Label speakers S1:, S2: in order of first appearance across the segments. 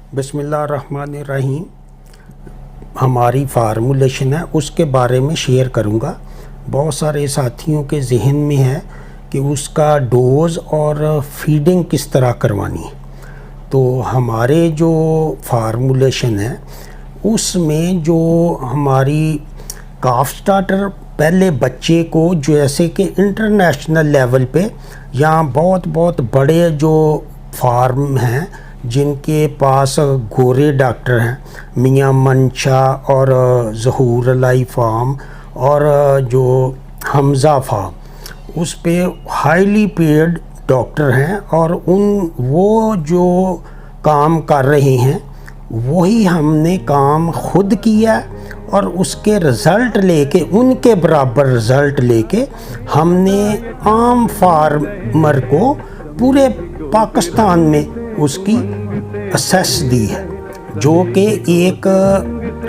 S1: बिस्मिल्लाहिर्रहमानिर्रहीम। हमारी फार्मूलेशन है उसके बारे में शेयर करूँगा। बहुत सारे साथियों के जहन में है कि उसका डोज़ और फीडिंग किस तरह करवानी है। तो हमारे जो फार्मूलेशन है उसमें जो हमारी काफ स्टार्टर पहले बच्चे को जैसे कि इंटरनेशनल लेवल पे या बहुत बहुत बड़े जो फार्म हैं जिनके पास गोरे डॉक्टर हैं, मियां मंशा और ज़हूर अलाई फार्म और जो हमज़ा फार्म, उस पे हाईली पेड डॉक्टर हैं और वो जो काम कर रहे हैं वही हमने काम खुद किया और उसके रिज़ल्ट लेके, उनके बराबर रिज़ल्ट लेके हमने आम फार्मर को पूरे पाकिस्तान में उसकी असेस दी है, जो कि एक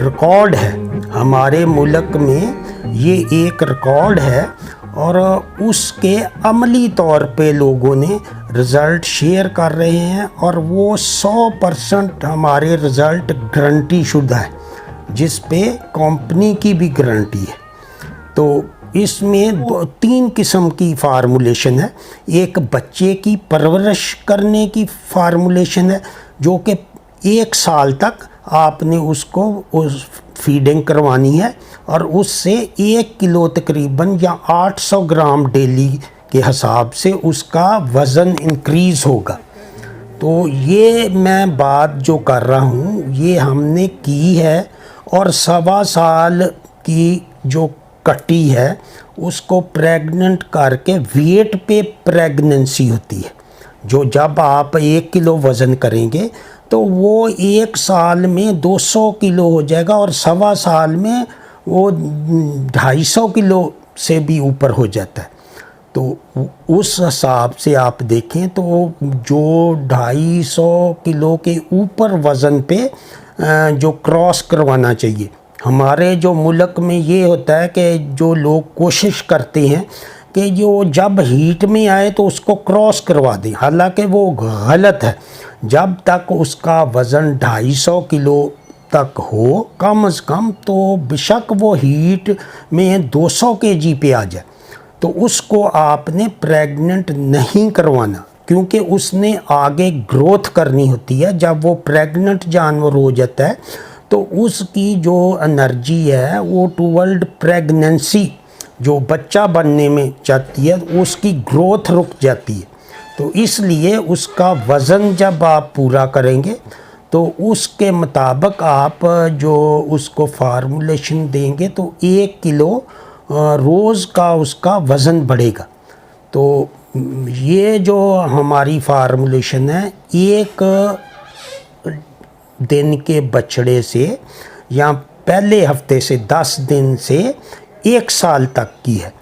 S1: रिकॉर्ड है हमारे मुल्क में। ये एक रिकॉर्ड है और उसके अमली तौर पे लोगों ने रिज़ल्ट शेयर कर रहे हैं और वो 100% हमारे रिज़ल्ट गारंटी शुदा है, जिस पे कंपनी की भी गारंटी है। तो इसमें 3 किस्म की फार्मूलेशन है। एक बच्चे की परवरिश करने की फार्मूलेशन है जो कि 1 साल तक आपने उसको उस फीडिंग करवानी है और उससे 1 किलो तकरीबन या 800 ग्राम डेली के हिसाब से उसका वज़न इंक्रीज़ होगा। तो ये मैं बात जो कर रहा हूँ ये हमने की है और 1.25 साल की जो कटी है उसको प्रेग्नेंट करके वेट पे प्रेगनेंसी होती है, जो जब आप 1 किलो वज़न करेंगे तो वो 1 साल में 200 किलो हो जाएगा और 1.25 साल में वो 250 किलो से भी ऊपर हो जाता है। तो उस हिसाब से आप देखें तो जो 250 किलो के ऊपर वज़न पे जो क्रॉस करवाना चाहिए। हमारे जो मुल्क में ये होता है कि जो लोग कोशिश करते हैं कि जो जब हीट में आए तो उसको क्रॉस करवा दें, हालांकि वो गलत है। जब तक उसका वज़न 250 किलो तक हो कम से कम, तो बेशक वो हीट में 200 केजी पे आ जाए तो उसको आपने प्रेग्नेंट नहीं करवाना, क्योंकि उसने आगे ग्रोथ करनी होती है। जब वो प्रेग्नेंट जानवर हो जाता है तो उसकी जो एनर्जी है वो टुवर्ड प्रेगनेंसी, जो बच्चा बनने में जाती है, उसकी ग्रोथ रुक जाती है। तो इसलिए उसका वज़न जब आप पूरा करेंगे तो उसके मुताबिक आप जो उसको फार्मूलेशन देंगे तो 1 किलो रोज़ का उसका वज़न बढ़ेगा। तो ये जो हमारी फार्मूलेशन है 1 दिन के बछड़े से या पहले हफ्ते से 10 दिन से 1 साल तक की है।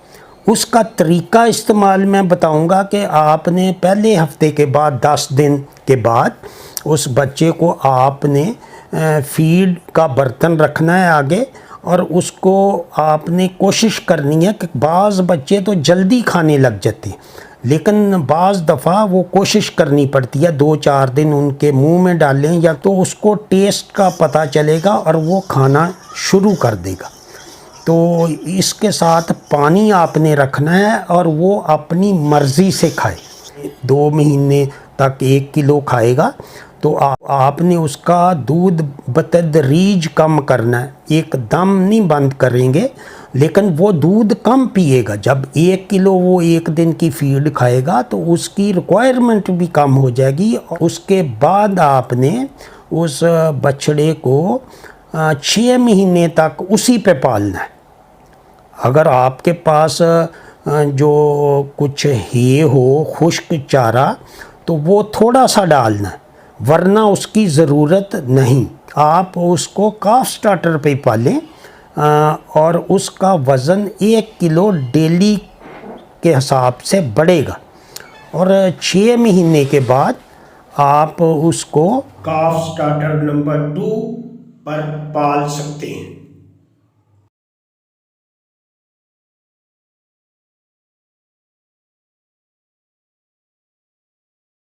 S1: उसका तरीका इस्तेमाल मैं बताऊंगा कि आपने पहले हफ्ते के बाद 10 दिन के बाद उस बच्चे को आपने फीड का बर्तन रखना है आगे, और उसको आपने कोशिश करनी है कि बाज़ बच्चे तो जल्दी खाने लग जाते हैं, लेकिन बाज़ दफ़ा वो कोशिश करनी पड़ती है 2-4 दिन उनके मुंह में डालें, या तो उसको टेस्ट का पता चलेगा और वो खाना शुरू कर देगा। तो इसके साथ पानी आपने रखना है और वो अपनी मर्ज़ी से खाए। 2 महीने तक 1 किलो खाएगा तो आपने उसका दूध बतदरीज कम करना है, एकदम नहीं बंद करेंगे, लेकिन वो दूध कम पिएगा। जब 1 किलो वो 1 दिन की फीड खाएगा तो उसकी रिक्वायरमेंट भी कम हो जाएगी। और उसके बाद आपने उस बछड़े को 6 महीने तक उसी पे पालना है। अगर आपके पास जो कुछ हे हो खुश्क चारा तो वो थोड़ा सा डालना है, वरना उसकी ज़रूरत नहीं। आप उसको काफ स्टार्टर पे पालें और उसका वज़न 1 किलो डेली के हिसाब से बढ़ेगा और 6 महीने के बाद आप उसको काफ स्टार्टर नंबर 2 पर पाल सकते हैं।